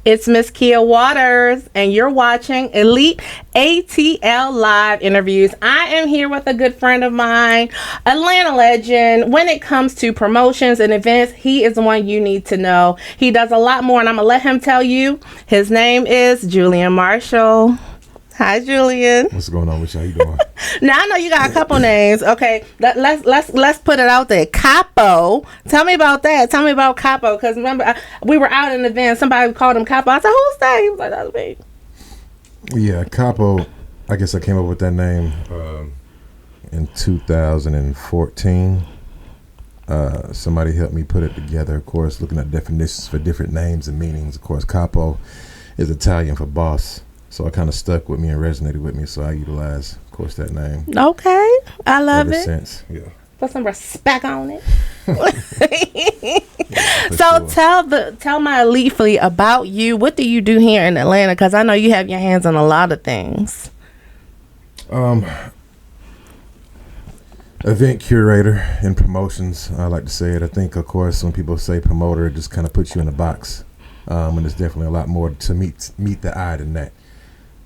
It's Miss Kia Waters, and you're watching Elite ATL Live Interviews. I am here with a good friend of mine, Atlanta legend. When it comes to promotions and events, he is the one you need to know. He does a lot more, and I'm going to let him tell you. His name is Julian Marshall. Hi, Julian. What's going on with you? How you doing? Now I know you got a couple names. Okay, let's put it out there. Capo. Tell me about that. Tell me about Capo. Because remember, we were out in the van. Somebody called him Capo. I said, "Who's that?" He was like, "That's me." Yeah, Capo. I guess I came up with that name in 2014. Somebody helped me put it together. Of course, looking at definitions for different names and meanings. Of course, Capo is Italian for boss. So it kind of stuck with me and resonated with me. So I utilize, of course, that name. Okay. I love ever it. Since, yeah. Put some respect on it. Yeah, so sure. tell my elite fleet about you. What do you do here in Atlanta? Because I know you have your hands on a lot of things. Event curator and promotions, I like to say it. I think, of course, when people say promoter, it just kind of puts you in a box. And there's definitely a lot more to meet the eye than that.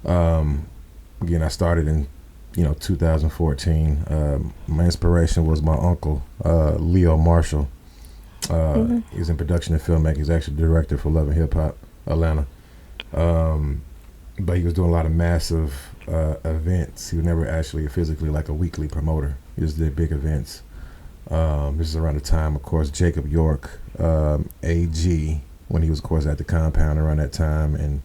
Again, I started in 2014. My inspiration was my uncle, Leo Marshall. He's in production and filmmaking. He's actually director for Love and Hip Hop Atlanta. But he was doing a lot of massive events. He was never actually physically like a weekly promoter. He just did big events. This is around the time, of course, Jacob York, AG, when he was, of course, at the compound around that time, and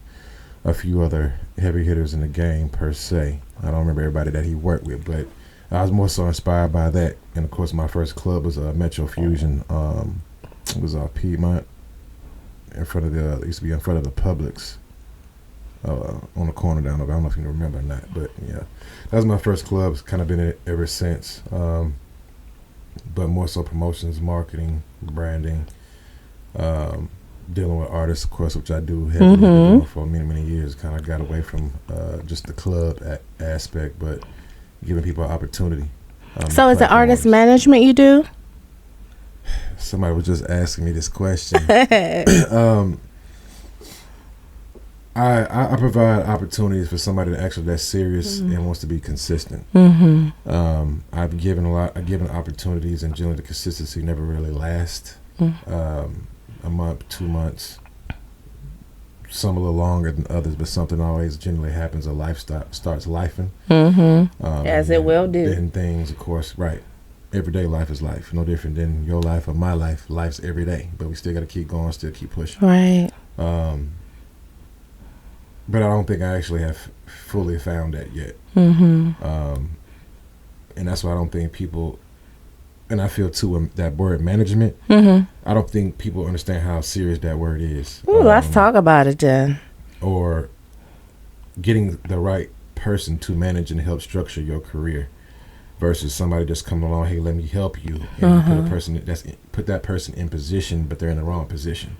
a few other heavy hitters in the game, per se. I don't remember everybody that he worked with, but I was more so inspired by that. And, of course, my first club was Metro Fusion. It was Piedmont, it used to be in front of the Publix, on the corner down there. I don't know if you remember or not, but, yeah. That was my first club. It's kind of been it ever since. But more so promotions, marketing, branding, dealing with artists, of course, which I do heavily for many years. Kind of got away from just the club aspect, but giving people an opportunity. So is it artist management you do? Somebody was just asking me this question. I provide opportunities for somebody that's serious and wants to be consistent. I've given opportunities, and generally the consistency never really lasts. A month, 2 months, some a little longer than others, but something always generally happens. A life starts lifing. As it will do. Then things, of course, right. Everyday life is life. No different than your life or my life. Life's every day, but we still got to keep going, still keep pushing. Right. But I don't think I actually have fully found that yet. And that's why I don't think people, and I feel too, that word management, I don't think people understand how serious that word is. Ooh, let's talk about it, Jen. Or getting the right person to manage and help structure your career versus somebody just coming along, hey, let me help you, and put that person in position, but they're in the wrong position.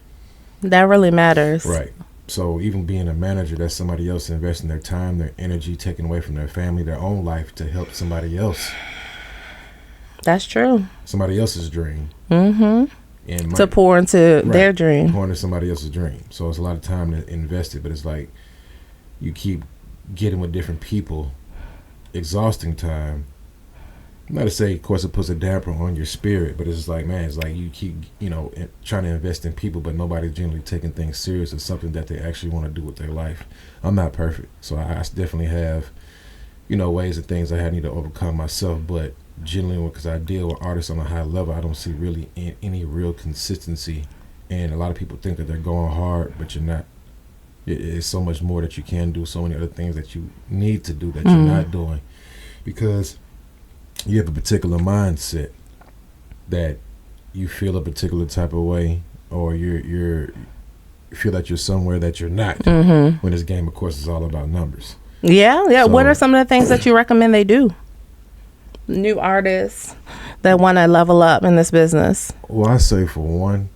That really matters. Right. So even being a manager, that's somebody else investing their time, their energy, taking away from their family, their own life to help somebody else. That's true. Somebody else's dream. And to pour into their dream. Pour into somebody else's dream. So it's a lot of time to invest it, but it's like you keep getting with different people, exhausting time. Not to say, of course, it puts a damper on your spirit, but it's just like, man, it's like you keep, trying to invest in people, but nobody's generally taking things serious as something that they actually want to do with their life. I'm not perfect, so I definitely have, ways and things I need to overcome myself, but generally, because I deal with artists on a high level, I don't see really any real consistency, and a lot of people think that they're going hard, but you're not. It's so much more that you can do, so many other things that you need to do that you're not doing, because you have a particular mindset that you feel a particular type of way, or you feel that you're somewhere that you're not. When this game, of course, is all about numbers. Yeah. So, what are some of the things that you recommend they do? New artists that want to level up in this business. Well, I say for one,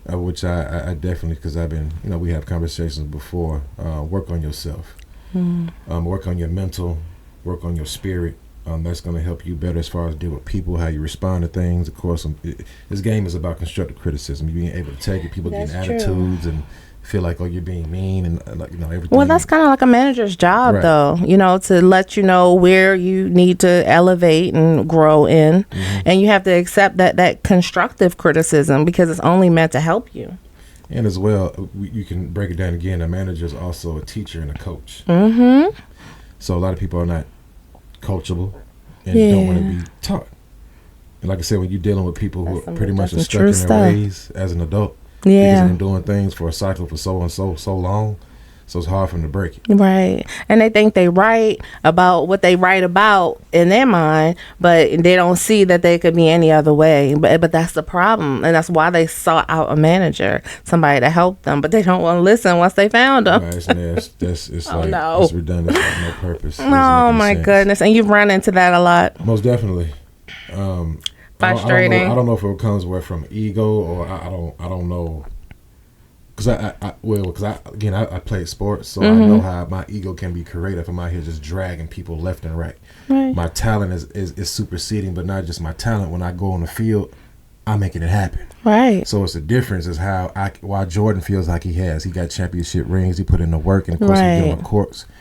which I definitely, because I've been, we have conversations before, work on yourself. Work on your mental, work on your spirit. That's going to help you better as far as deal with people, how you respond to things. Of course, this game is about constructive criticism. You being able to take it, people getting attitudes and feel like, oh, you're being mean and like, you know, everything. Well, that's kind of like a manager's job, Right. though, you know, to let you know where you need to elevate and grow in. And you have to accept that constructive criticism because it's only meant to help you. And as well, you can break it down again. A manager is also a teacher and a coach. So a lot of people are not coachable and don't want to be taught. And like I said, when you're dealing with people who are pretty much are stuck in their ways as an adult, because they've been doing things for a cycle for so long, so it's hard for them to break it. Right. And they think they write about what they write about in their mind, but they don't see that they could be any other way. But that's the problem. And that's why they sought out a manager, somebody to help them. But they don't want to listen once they found them. Right, it's it's redundant, it's no purpose. Oh, my goodness. And you've run into that a lot. Most definitely. Frustrating. I don't know if it comes from ego or I don't know. Because I played sports, so I know how my ego can be creative. I'm out here just dragging people left and right. My talent is superseding, but not just my talent. When I go on the field, I'm making it happen. Right. So it's the difference is why Jordan feels like he got championship rings. He put in the work, and of course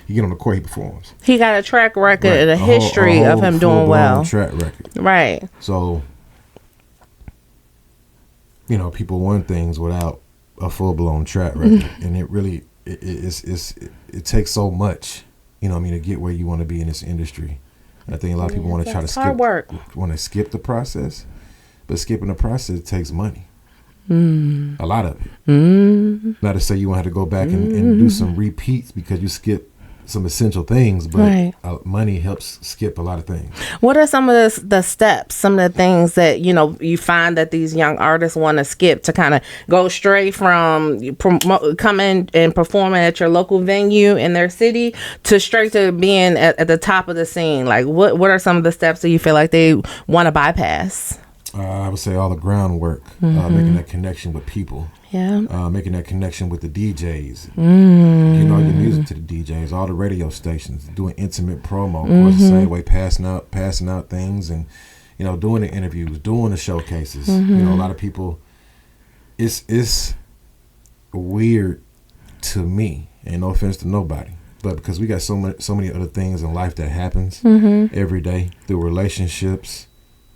he get on the court. He performs. He got a track record, a history of him doing well. Track record. Right. So, you know, people want things without a full-blown track record, and it really it takes so much, you know what I mean, to get where you want to be in this industry. And I think a lot of people want to try to skip the process, but skipping the process takes money, a lot of it. Not to say you want to go back and do some repeats because you skip some essential things, but money helps skip a lot of things. What are some of the steps, some of the things that, you know, you find that these young artists want to skip to kind of go straight from coming and performing at your local venue in their city to straight to being at the top of the scene? Like, what are some of the steps that you feel like they want to bypass? I would say all the groundwork, making that connection with people. Yeah. Making that connection with the DJs. Getting all your music to the DJs, all the radio stations, doing intimate promo, of course, the same way, passing out things, and, you know, doing the interviews, doing the showcases. You know, a lot of people, it's weird to me, and no offense to nobody, but because we got so many other things in life that happens every day through relationships,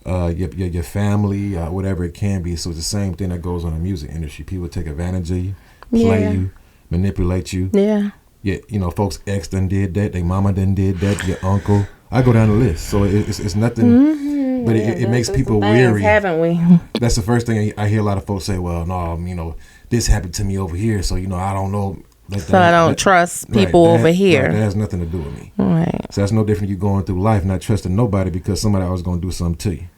your family, whatever it can be. So it's the same thing that goes on in the music industry. People take advantage of you, play you, manipulate you. Yeah, you know, folks ex done did that, their mama done did that, your uncle. I go down the list. So it's nothing, but it makes people weary. Haven't we? That's the first thing I hear a lot of folks say, well, no, you know, this happened to me over here, so, you know, I don't know. I don't trust people over here. That has nothing to do with me. Right. So that's no different. You going through life not trusting nobody because somebody always going to do something to you.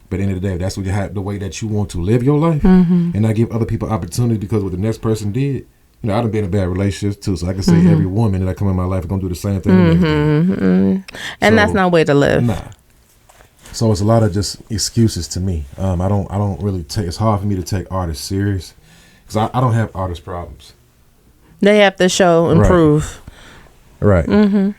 But at the end of the day, that's what you have, the way that you want to live your life, and not give other people opportunity because what the next person did. You know, I done been in bad relationships too, so I can say every woman that I come in my life is gonna do the same thing. And that's no way to live. Nah. So it's a lot of just excuses to me. I don't really take. It's hard for me to take artists serious because I don't have artist problems. They have to show and prove. Right.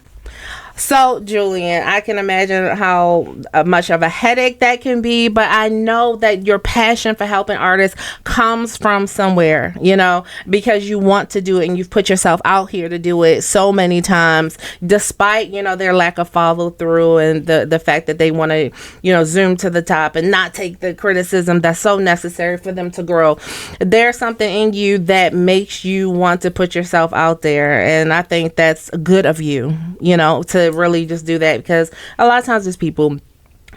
So, Julian, I can imagine how much of a headache that can be, but I know that your passion for helping artists comes from somewhere, you know, because you want to do it and you've put yourself out here to do it so many times, despite, you know, their lack of follow through and the fact that they want to, you know, zoom to the top and not take the criticism that's so necessary for them to grow. There's something in you that makes you want to put yourself out there. And I think that's good of you, you know, to really just do that, because a lot of times these people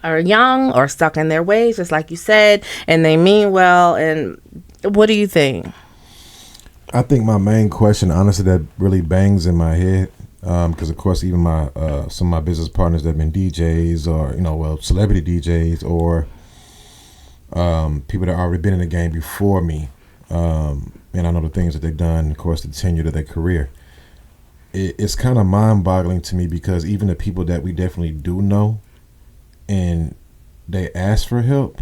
are young or stuck in their ways, just like you said, and they mean well. And what do you think? I think my main question, honestly, that really bangs in my head, because of course even my some of my business partners that have been DJs or, you know, well, celebrity DJs or people that already been in the game before me, and I know the things that they've done, of course, the tenure of their career. It's kind of mind-boggling to me, because even the people that we definitely do know, and they ask for help,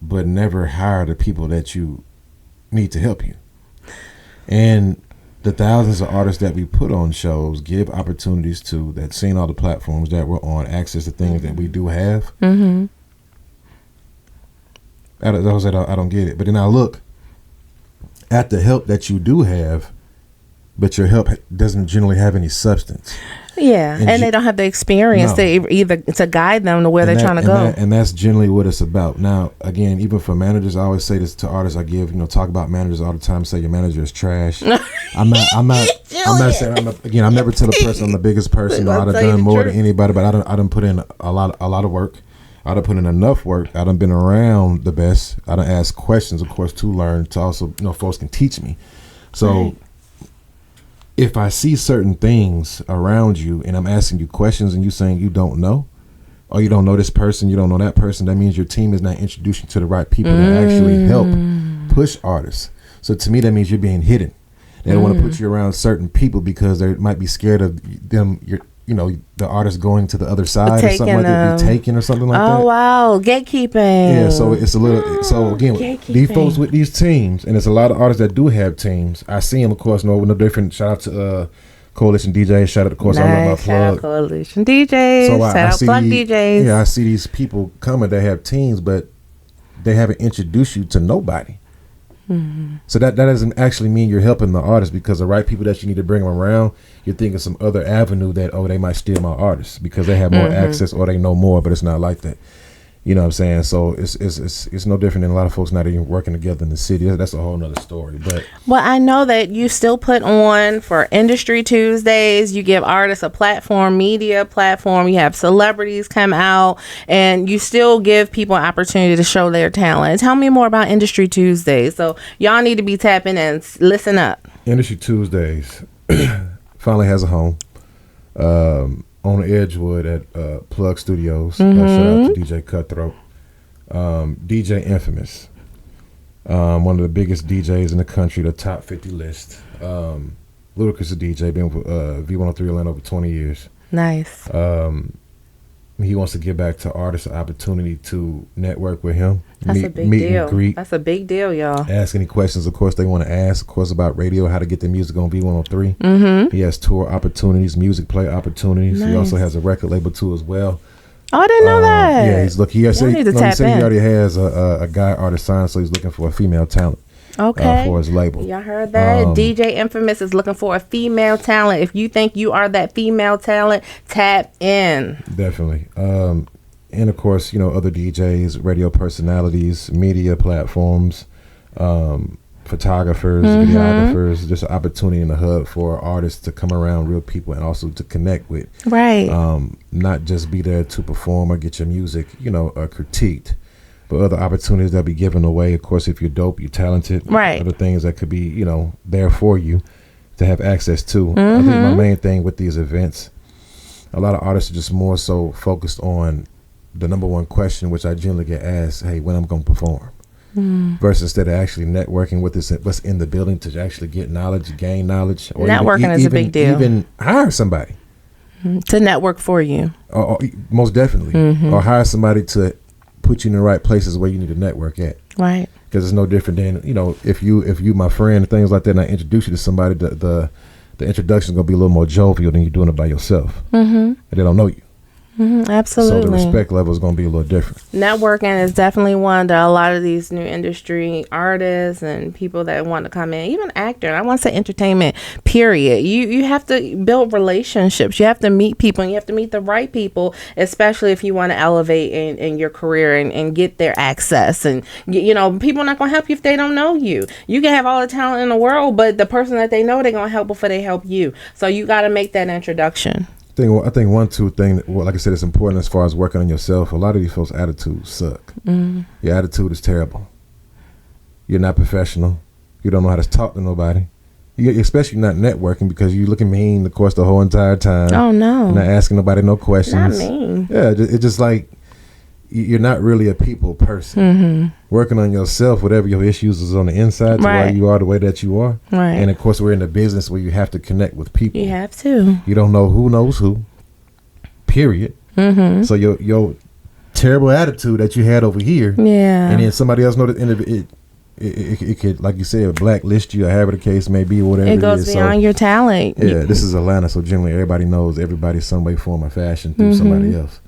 but never hire the people that you need to help you. And the thousands of artists that we put on shows, give opportunities to, that seen all the platforms that we're on, access to things that we do have. I don't get it. But then I look, at the help that you do have, but your help doesn't generally have any substance. Yeah, and they don't have the experience to guide them to where they're trying to go. And that's generally what it's about. Now, again, even for managers, I always say this to artists. I give, talk about managers all the time. Say your manager is trash. I'm not saying. I never tell a person I'm the biggest person. I'd have done more than anybody, but I done put in a lot of work. I done put in enough work. I done been around the best. I done asked questions, of course, to learn. To also, folks can teach me. So. Right. If I see certain things around you and I'm asking you questions and you saying you don't know, or you don't know this person, you don't know that person, that means your team is not introducing you to the right people that actually help push artists. So to me, that means you're being hidden. They don't want to put you around certain people because they might be scared of them, the artist going to the other side or something like that, be taken or something like that. Oh, wow. Gatekeeping. Yeah, so it's a little, so again, these folks with these teams, and there's a lot of artists that do have teams. I see them, of course, no different. Shout out to Coalition DJs. Shout out, of course, I love my Plug. Shout out Coalition DJs. So shout out Plug DJs. Yeah, I see these people coming that have teams, but they haven't introduced you to nobody. So that doesn't actually mean you're helping the artist, because the right people that you need to bring them around, you're thinking some other avenue that, they might steal my artist because they have more access or they know more, but it's not like that. You know what I'm saying? So it's no different than a lot of folks not even working together in the city. That's a whole nother story. But well, I know that you still put on for Industry Tuesdays. You give artists a platform, media platform. You have celebrities come out, and you still give people an opportunity to show their talent. Tell me more about Industry Tuesdays. So y'all need to be tapping and listen up. Industry Tuesdays finally has a home. On Edgewood at Plug Studios. Shout out to DJ Cutthroat. DJ Infamous. One of the biggest DJs in the country, the top 50 list. Ludacris a DJ, been with V103 Atlanta over 20 years. Nice. He wants to give back to artists an opportunity to network with him. That's a big deal. Greet, that's a big deal, y'all. Ask any questions, of course, they want to ask, of course, about radio, how to get their music on V103. He has tour opportunities, music play opportunities. Nice. He also has a record label, too, as well. Oh, I didn't know that. Yeah, he's looking. He already has a guy artist signed, so he's looking for a female talent. Okay. For his label. Y'all heard that? DJ Infamous is looking for a female talent. If you think you are that female talent, tap in. Definitely. And of course, other DJs, radio personalities, media platforms, photographers, videographers, just an opportunity in the hub for artists to come around real people and also to connect with. Right. Not just be there to perform or get your music, critiqued. But other opportunities that be given away, of course, if you're dope, you're talented. Right. Other things that could be, there for you to have access to. I think my main thing with these events, a lot of artists are just more so focused on the number one question, which I generally get asked, hey, when I'm going to perform. Versus instead of actually networking with what's in the building to actually get knowledge, gain knowledge. Or networking is a big deal. Even hire somebody. To network for you. Or most definitely. Or hire somebody to put you in the right places where you need to network at. Right. Because it's no different than, if you my friend, things like that, and I introduce you to somebody, the introduction is going to be a little more jovial than you doing it by yourself. And they don't know you. Absolutely. So the respect level is going to be a little different. Networking is definitely one that a lot of these new industry artists and people that want to come in, even actor, I want to say entertainment, period. You have to build relationships. You have to meet people, and you have to meet the right people, especially if you want to elevate in your career and get their access. And, people are not going to help you if they don't know you. You can have all the talent in the world, but the person that they know, they're going to help before they help you. So you got to make that introduction. I think one thing, like I said, it's important as far as working on yourself. A lot of these folks' attitudes suck. Your attitude is terrible. You're not professional. You don't know how to talk to nobody. You're especially not networking because you're looking mean, of course, the whole entire time. Oh, no. You're not asking nobody no questions. Not mean. Yeah, it's just like you're not really a people person. Working on yourself, whatever your issues is on the inside, to why you are the way that you are. Right. And of course, we're in the business where you have to connect with people. You have to. You don't know who knows who. Period. So your terrible attitude that you had over here, and then somebody else know that it could, like you said, blacklist you or however the case may be, whatever it is. It goes beyond your talent. Yeah, this is Atlanta, so generally everybody knows everybody some way, form, or fashion through somebody else.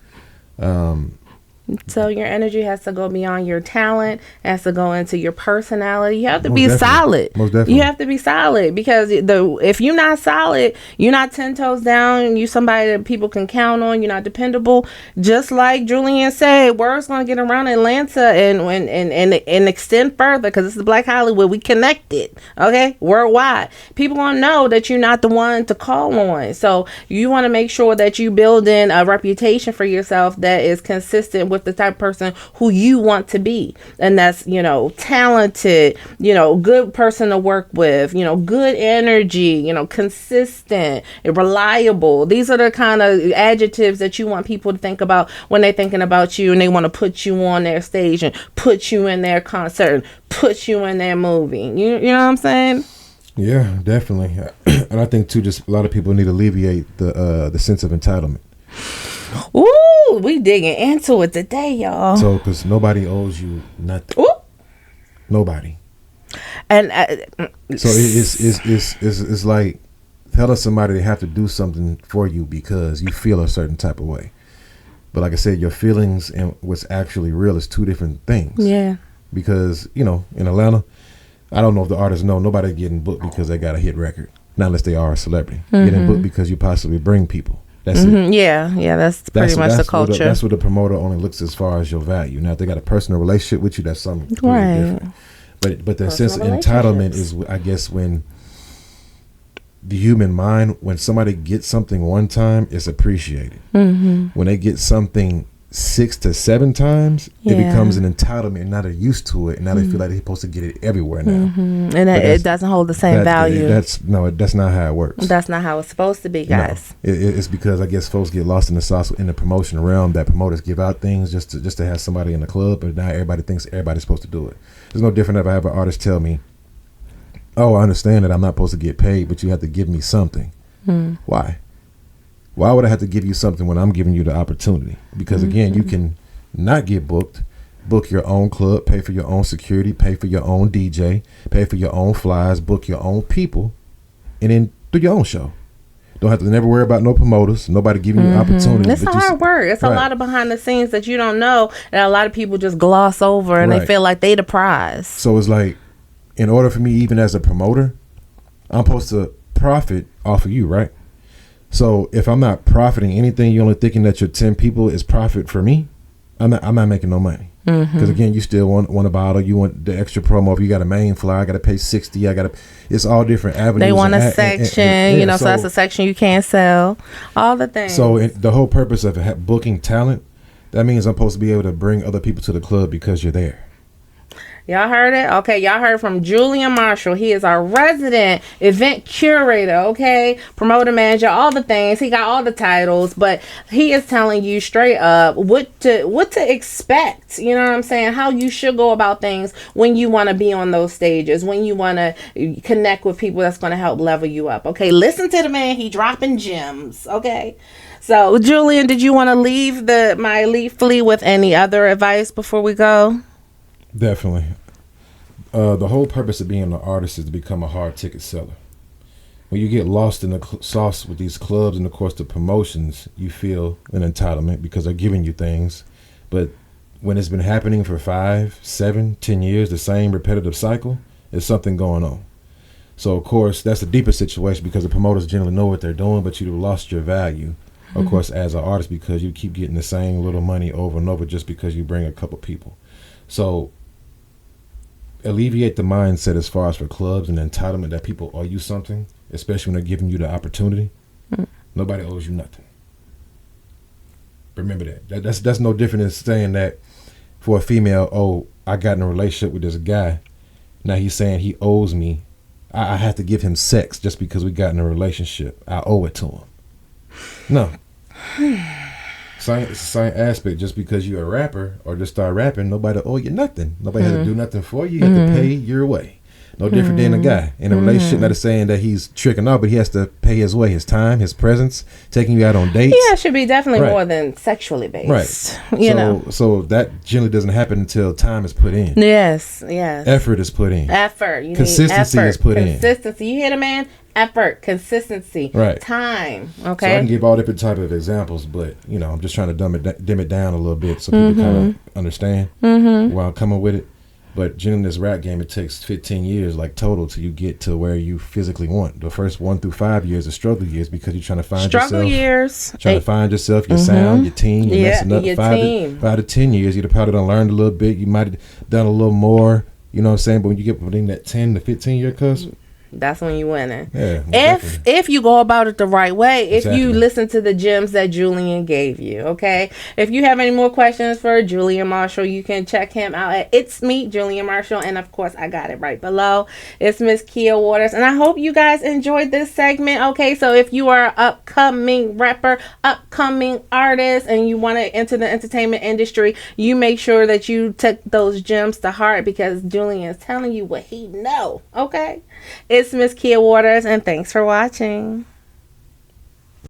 So your energy has to go beyond your talent, has to go into your personality. You have to Most be definitely. solid. Most definitely. You have to be solid, because if you're not solid, you're not 10 toes down, you somebody that people can count on, you're not dependable. Just like Julian said, word's gonna get around Atlanta and extend further, because it's the Black Hollywood. We connected, okay, worldwide. People gonna know that you're not the one to call on. So you want to make sure that you build in a reputation for yourself that is consistent with the type of person who you want to be, and that's talented, good person to work with, good energy, consistent, reliable. These are the kind of adjectives that you want people to think about when they're thinking about you, and they want to put you on their stage and put you in their concert and put you in their movie. You know what I'm saying? Yeah, definitely. And I think too, just a lot of people need to alleviate the sense of entitlement. Ooh, we digging into it today, y'all. So, because nobody owes you nothing. Ooh. Nobody. And so it's like telling somebody they have to do something for you because you feel a certain type of way. But like I said, your feelings and what's actually real is two different things. Yeah. Because in Atlanta, I don't know if the artists know, nobody's getting booked because they got a hit record. Not unless they are a celebrity. Getting booked because you possibly bring people. That's it. Yeah, that's pretty much the culture. That's what the promoter only looks as far as your value. Now, if they got a personal relationship with you, that's something completely different. But the sense of entitlement is, I guess, when the human mind, when somebody gets something one time, it's appreciated. When they get something 6 to 7 times, it becomes an entitlement, and now they're used to it, and now they feel like they're supposed to get it everywhere now. And it doesn't hold the same value. That's not how it works. That's not how it's supposed to be, guys. No. It's because I guess folks get lost in the sauce in the promotion realm, that promoters give out things just to have somebody in the club, but now everybody thinks everybody's supposed to do it. It's no different if I have an artist tell me, "Oh, I understand that I'm not supposed to get paid, but you have to give me something." Why? Why would I have to give you something when I'm giving you the opportunity? Because again, you can not get booked, book your own club, pay for your own security, pay for your own DJ, pay for your own flyers, book your own people, and then do your own show. Don't have to never worry about no promoters, nobody giving you opportunity. It's hard work. It's a lot of behind the scenes that you don't know, and a lot of people just gloss over, and they feel like they the prize. So it's like, in order for me, even as a promoter, I'm supposed to profit off of you, right? So if I'm not profiting anything, you're only thinking that your 10 people is profit for me, I'm not making no money. Because again, you still want a bottle, you want the extra promo. If you got a main flyer, I got to pay $60. It's all different avenues. They want a section, so that's a section you can't sell. All the things. So the whole purpose of booking talent, that means I'm supposed to be able to bring other people to the club because you're there. Y'all heard it? Okay, y'all heard from Julian Marshall. He is our resident event curator, okay? Promoter manager, all the things. He got all the titles, but he is telling you straight up what to expect. You know what I'm saying? How you should go about things when you want to be on those stages, when you want to connect with people that's going to help level you up. Okay, listen to the man. He dropping gems, okay? So, Julian, did you want to leave my elite fleet with any other advice before we go? Definitely. The whole purpose of being an artist is to become a hard ticket seller. When you get lost in the sauce with these clubs and of course the promotions, you feel an entitlement because they're giving you things. But when it's been happening for 5, 7, 10 years, the same repetitive cycle, there's something going on. So of course that's a deeper situation because the promoters generally know what they're doing, but you've lost your value, of course, as an artist because you keep getting the same little money over and over just because you bring a couple people. So alleviate the mindset as far as for clubs and entitlement that people owe you something, especially when they're giving you the opportunity. Nobody owes you nothing. Remember that. That's no different than saying that for a female, oh, I got in a relationship with this guy. Now he's saying he owes me. I have to give him sex just because we got in a relationship. I owe it to him. No. It's the same aspect. Just because you're a rapper or just start rapping, nobody owe you nothing. Nobody has to do nothing for you. You have to pay your way. No different than a guy in a relationship. Not saying that he's tricking off, but he has to pay his way, his time, his presence, taking you out on dates. Yeah, it should be definitely more than sexually based. Right. You know. So that generally doesn't happen until time is put in. Yes. Effort is put in. Consistency is put in. Consistency. You hear the man? Effort, consistency, right. time. Okay. So I can give all different type of examples, but I'm just trying to dim it down a little bit so people kind of understand where I'm coming with it. But generally, this rap game, it takes 15 years, like total, till you get to where you physically want. The first 1 through 5 years are struggle years because you're trying to find yourself. Trying to find yourself, your sound, your team. You're messing up. Your 5 to 10 years, you'd have probably done learned a little bit. You might have done a little more. You know what I'm saying? But when you get within that 10 to 15 year cusp, that's when you winning. Yeah, if you go about it the right way, exactly. If you listen to the gems that Julian gave you, okay? If you have any more questions for Julian Marshall, you can check him out at It's Me, Julian Marshall. And of course, I got it right below. It's Miss Kia Waters. And I hope you guys enjoyed this segment, okay? So if you are an upcoming rapper, upcoming artist, and you want to enter the entertainment industry, you make sure that you take those gems to heart because Julian is telling you what he know, okay? It's Miss Kia Waters, and thanks for watching.